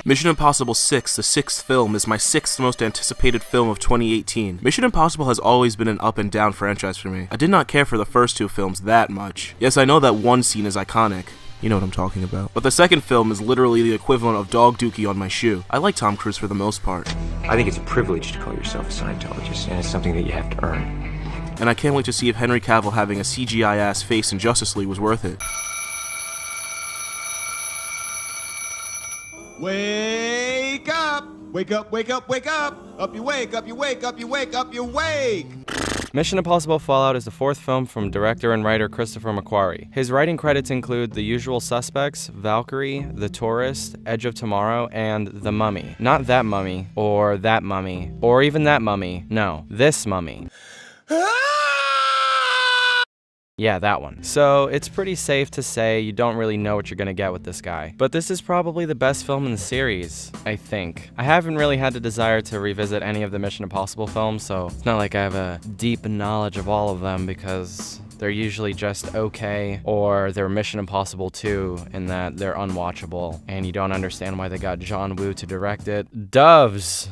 Mission Impossible 6, the sixth film, is my sixth most anticipated film of 2018. Mission Impossible has always been an up and down franchise for me. I did not care for the first two films that much. Yes, I know that one scene is iconic. You know what I'm talking about. But the second film is literally the equivalent of dog dookie on my shoe. I like Tom Cruise for the most part. I think it's a privilege to call yourself a Scientologist, and it's something that you have to earn. And I can't wait to see if Henry Cavill having a CGI-ass face in Justice League was worth it. Wake up! Wake up, wake up, wake up! Up you wake, up you wake, up you wake, up you wake! Mission Impossible Fallout is the fourth film from director and writer Christopher McQuarrie. His writing credits include The Usual Suspects, Valkyrie, The Tourist, Edge of Tomorrow, and The Mummy. Not That Mummy, or That Mummy, or even That Mummy. No, This Mummy. Yeah, that one. So, it's pretty safe to say you don't really know what you're gonna get with this guy. But this is probably the best film in the series, I think. I haven't really had the desire to revisit any of the Mission Impossible films, so it's not like I have a deep knowledge of all of them because they're usually just okay, or they're Mission Impossible 2 in that they're unwatchable, and you don't understand why they got John Woo to direct it. Doves.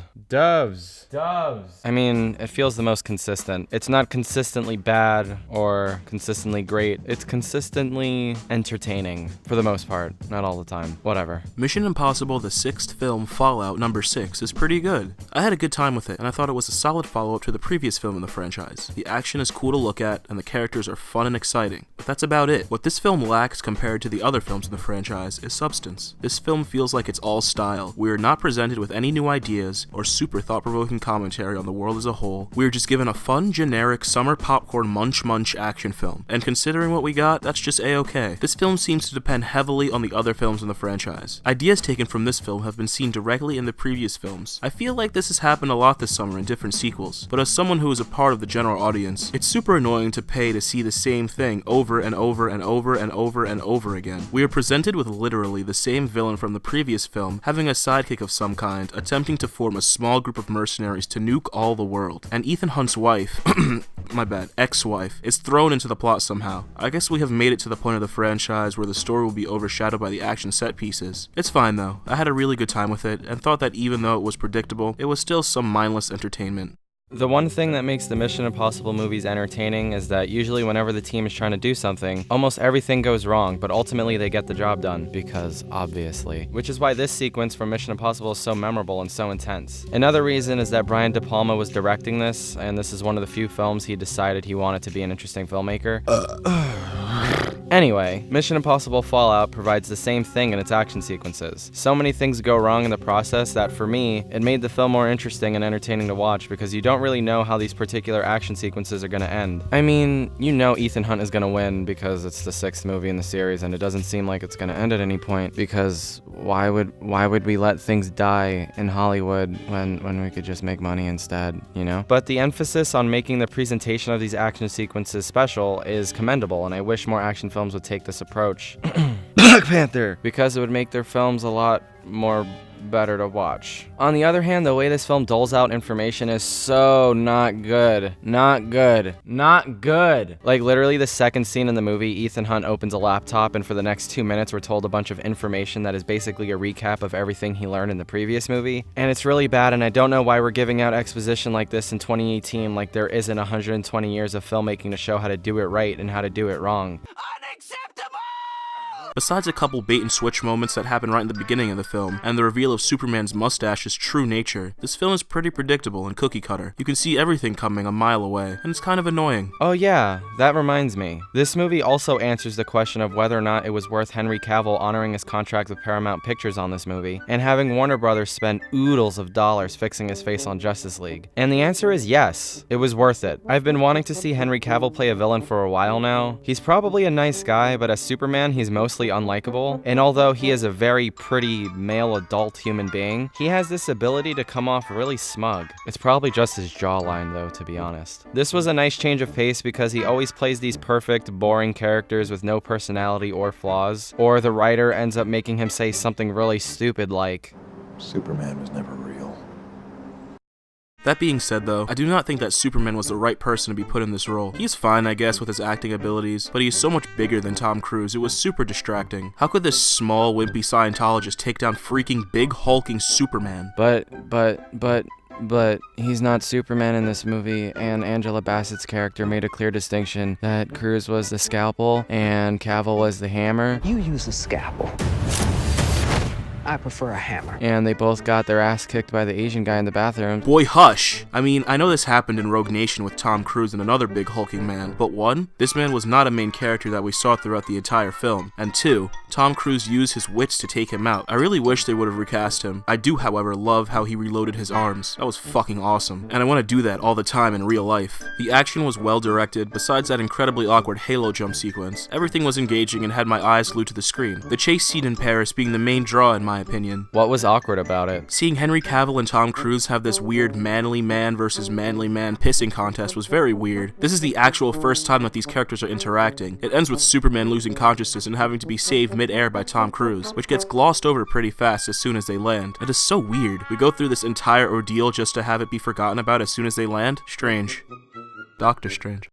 I mean, it feels the most consistent. It's not consistently bad or consistently great. It's consistently entertaining, for the most part. Not all the time. Whatever. Mission Impossible, the sixth film, Fallout number 6, is pretty good. I had a good time with it, and I thought it was a solid follow-up to the previous film in the franchise. The action is cool to look at, and the characters are fun and exciting. But that's about it. What this film lacks compared to the other films in the franchise is substance. This film feels like it's all style. We are not presented with any new ideas or super thought-provoking commentary on the world as a whole. We are just given a fun, generic, summer popcorn munch action film. And considering what we got, that's just a-okay. This film seems to depend heavily on the other films in the franchise. Ideas taken from this film have been seen directly in the previous films. I feel like this has happened a lot this summer in different sequels, but as someone who is a part of the general audience, it's super annoying to pay to see the same thing over and over and over and over and over again. We are presented with literally the same villain from the previous film having a sidekick of some kind, attempting to form a small group of mercenaries to nuke all the world. And Ethan Hunt's wife, ex-wife, is thrown into the plot somehow. I guess we have made it to the point of the franchise where the story will be overshadowed by the action set pieces. It's fine though. I had a really good time with it, and thought that even though it was predictable, it was still some mindless entertainment. The one thing that makes the Mission Impossible movies entertaining is that usually whenever the team is trying to do something, almost everything goes wrong, but ultimately they get the job done, because obviously. Which is why this sequence from Mission Impossible is so memorable and so intense. Another reason is that Brian De Palma was directing this, and this is one of the few films he decided he wanted to be an interesting filmmaker. Anyway, Mission Impossible Fallout provides the same thing in its action sequences. So many things go wrong in the process that, for me, it made the film more interesting and entertaining to watch because you don't really know how these particular action sequences are gonna end. I mean, you know Ethan Hunt is gonna win because it's the sixth movie in the series and it doesn't seem like it's gonna end at any point because why would we let things die in Hollywood when we could just make money instead, you know? But the emphasis on making the presentation of these action sequences special is commendable, and I wish more action films would take this approach. Black Panther! Because it would make their films a lot more better to watch. On the other hand, the way this film doles out information is so not good. Not good. Like literally the second scene in the movie, Ethan Hunt opens a laptop and for the next 2 minutes we're told a bunch of information that is basically a recap of everything he learned in the previous movie. And it's really bad, and I don't know why we're giving out exposition like this in 2018 like there isn't 120 years of filmmaking to show how to do it right and how to do it wrong. Besides a couple bait and switch moments that happen right in the beginning of the film, and the reveal of Superman's mustache's true nature, this film is pretty predictable and cookie cutter. You can see everything coming a mile away, and it's kind of annoying. Oh yeah, that reminds me. This movie also answers the question of whether or not it was worth Henry Cavill honoring his contract with Paramount Pictures on this movie, and having Warner Brothers spend oodles of dollars fixing his face on Justice League. And the answer is yes, it was worth it. I've been wanting to see Henry Cavill play a villain for a while now. He's probably a nice guy, but as Superman, he's mostly unlikable, and although he is a very pretty male adult human being, he has this ability to come off really smug. It's probably just his jawline though, to be honest. This was a nice change of pace because he always plays these perfect, boring characters with no personality or flaws, or the writer ends up making him say something really stupid like, Superman was never real. That being said though, I do not think that Superman was the right person to be put in this role. He's fine, I guess, with his acting abilities, but he's so much bigger than Tom Cruise, it was super distracting. How could this small, wimpy Scientologist take down freaking big, hulking Superman? But he's not Superman in this movie, and Angela Bassett's character made a clear distinction that Cruise was the scalpel and Cavill was the hammer. You use a scalpel. I prefer a hammer. And they both got their ass kicked by the Asian guy in the bathroom. Boy, hush! I mean, I know this happened in Rogue Nation with Tom Cruise and another big hulking man, but one, this man was not a main character that we saw throughout the entire film, and two, Tom Cruise used his wits to take him out. I really wish they would have recast him. I do, however, love how he reloaded his arms. That was fucking awesome, and I want to do that all the time in real life. The action was well directed, besides that incredibly awkward halo jump sequence. Everything was engaging and had my eyes glued to the screen. The chase scene in Paris being the main draw in my opinion. What was awkward about it? Seeing Henry Cavill and Tom Cruise have this weird manly man versus manly man pissing contest was very weird. This is the actual first time that these characters are interacting. It ends with Superman losing consciousness and having to be saved mid-air by Tom Cruise, which gets glossed over pretty fast as soon as they land. It is so weird. We go through this entire ordeal just to have it be forgotten about as soon as they land? Strange. Doctor Strange.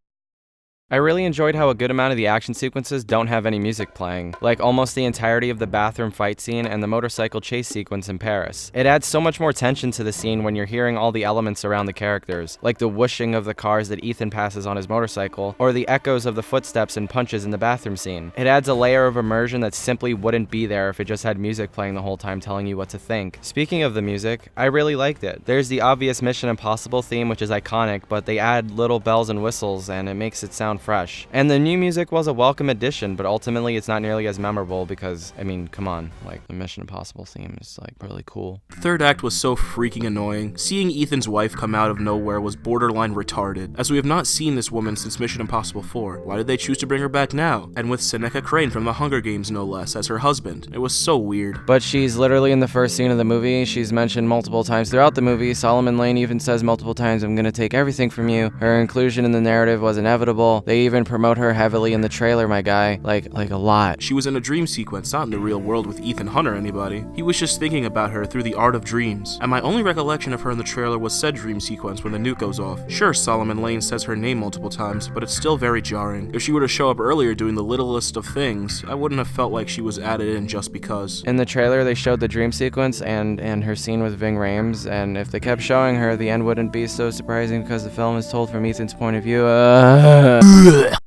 I really enjoyed how a good amount of the action sequences don't have any music playing, like almost the entirety of the bathroom fight scene and the motorcycle chase sequence in Paris. It adds so much more tension to the scene when you're hearing all the elements around the characters, like the whooshing of the cars that Ethan passes on his motorcycle, or the echoes of the footsteps and punches in the bathroom scene. It adds a layer of immersion that simply wouldn't be there if it just had music playing the whole time telling you what to think. Speaking of the music, I really liked it. There's the obvious Mission Impossible theme, which is iconic, but they add little bells and whistles and it makes it sound fresh. And the new music was a welcome addition, but ultimately it's not nearly as memorable because, I mean, come on, like the Mission Impossible theme is like really cool. The third act was so freaking annoying. Seeing Ethan's wife come out of nowhere was borderline retarded, as we have not seen this woman since Mission Impossible 4. Why did they choose to bring her back now? And with Seneca Crane from the Hunger Games no less as her husband. It was so weird. But she's literally in the first scene of the movie. She's mentioned multiple times throughout the movie. Solomon Lane even says multiple times, "I'm gonna take everything from you." Her inclusion in the narrative was inevitable. They even promote her heavily in the trailer, my guy. Like a lot. She was in a dream sequence, not in the real world with Ethan Hunt or anybody. He was just thinking about her through the art of dreams. And my only recollection of her in the trailer was said dream sequence when the nuke goes off. Sure, Solomon Lane says her name multiple times, but it's still very jarring. If she were to show up earlier doing the littlest of things, I wouldn't have felt like she was added in just because. In the trailer, they showed the dream sequence and her scene with Ving Rhames, and if they kept showing her, the end wouldn't be so surprising because the film is told from Ethan's point of view.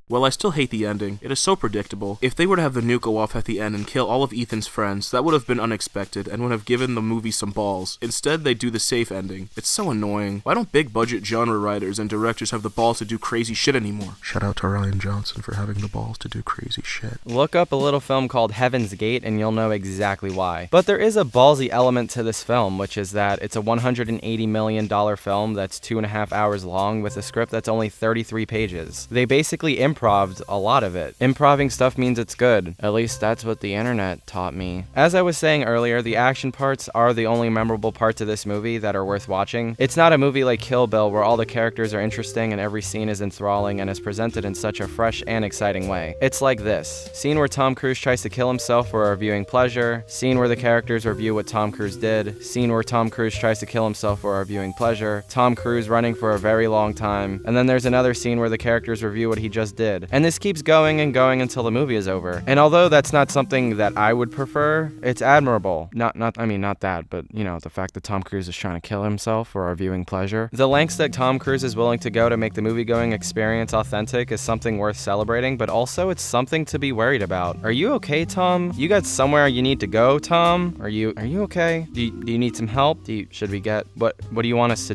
Well, I still hate the ending. It is so predictable. If they were to have the nuke go off at the end and kill all of Ethan's friends, that would have been unexpected and would have given the movie some balls. Instead, they do the safe ending. It's so annoying. Why don't big budget genre writers and directors have the balls to do crazy shit anymore? Shout out to Rian Johnson for having the balls to do crazy shit. Look up a little film called Heaven's Gate and you'll know exactly why. But there is a ballsy element to this film, which is that it's a $180 million film that's 2.5 hours long with a script that's only 33 pages. They basically improved a lot of it. Improving stuff means it's good. At least that's what the internet taught me. As I was saying earlier, the action parts are the only memorable parts of this movie that are worth watching. It's not a movie like Kill Bill where all the characters are interesting and every scene is enthralling and is presented in such a fresh and exciting way. It's like this. Scene where Tom Cruise tries to kill himself for our viewing pleasure. Scene where the characters review what Tom Cruise did. Scene where Tom Cruise tries to kill himself for our viewing pleasure. Tom Cruise running for a very long time. And then there's another scene where the characters review what he just did. And this keeps going and going until the movie is over. And although that's not something that I would prefer, it's admirable. Not that, but you know, the fact that Tom Cruise is trying to kill himself for our viewing pleasure. The lengths that Tom Cruise is willing to go to make the movie-going experience authentic is something worth celebrating, but also it's something to be worried about. Are you okay, Tom? You got somewhere you need to go, Tom? Are you okay? Do you need some help? Should we get what do you want us to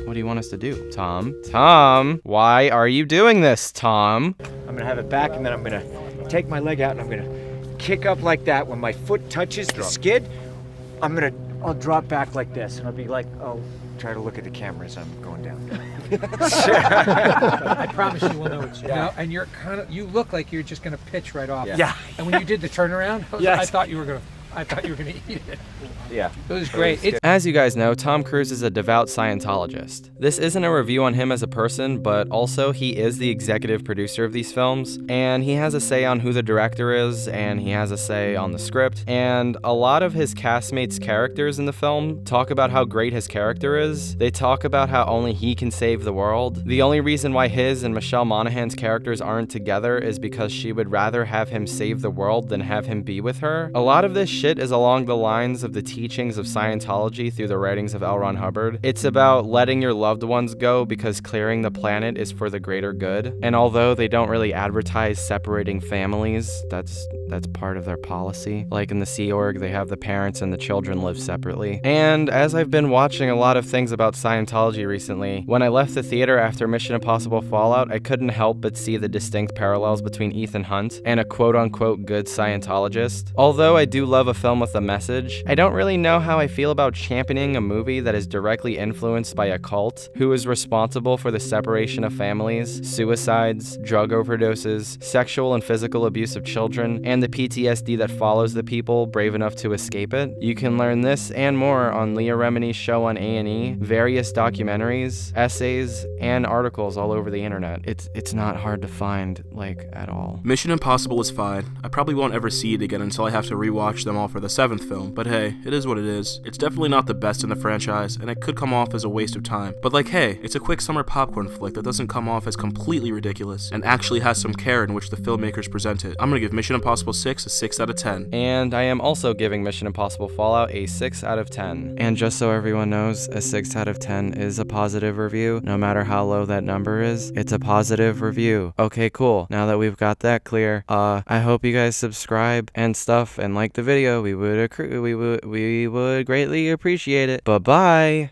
what do you want us to do, Tom? Tom, why are you doing this, Tom? I'm gonna have it back and then I'm gonna take my leg out and I'm gonna kick up like that. When my foot touches the skid, I'll drop back like this and I'll be like, oh, try to look at the camera as I'm going down. I promise you will know it's you. No, and you look like you're just gonna pitch right off. Yeah. And when you did the turnaround, I thought you were gonna I thought you were gonna eat it. Yeah. It was great. As you guys know, Tom Cruise is a devout Scientologist. This isn't a review on him as a person, but also he is the executive producer of these films, and he has a say on who the director is, and he has a say on the script, and a lot of his castmates' characters in the film talk about how great his character is. They talk about how only he can save the world. The only reason why his and Michelle Monaghan's characters aren't together is because she would rather have him save the world than have him be with her. A lot of this shit is along the lines of the teachings of Scientology through the writings of L. Ron Hubbard. It's about letting your loved ones go because clearing the planet is for the greater good. And although they don't really advertise separating families, that's part of their policy. Like in the Sea Org, they have the parents and the children live separately. And as I've been watching a lot of things about Scientology recently, when I left the theater after Mission Impossible Fallout, I couldn't help but see the distinct parallels between Ethan Hunt and a quote-unquote good Scientologist. Although I do love a film with a message, I don't really know how I feel about championing a movie that is directly influenced by a cult who is responsible for the separation of families, suicides, drug overdoses, sexual and physical abuse of children, and the PTSD that follows the people brave enough to escape it. You can learn this and more on Leah Remini's show on A&E, various documentaries, essays, and articles all over the internet. It's not hard to find, like, at all. Mission Impossible is fine. I probably won't ever see it again until I have to rewatch them all for the 7th film, but hey, it is what it is. It's definitely not the best in the franchise, and it could come off as a waste of time. But like, hey, it's a quick summer popcorn flick that doesn't come off as completely ridiculous, and actually has some care in which the filmmakers present it. I'm gonna give Mission Impossible 6 a 6 out of 10. And I am also giving Mission Impossible Fallout a 6 out of 10. And just so everyone knows, a 6 out of 10 is a positive review. No matter how low that number is, it's a positive review. Okay, cool. Now that we've got that clear, I hope you guys subscribe and stuff and like the video. We would greatly appreciate it. Bye-bye.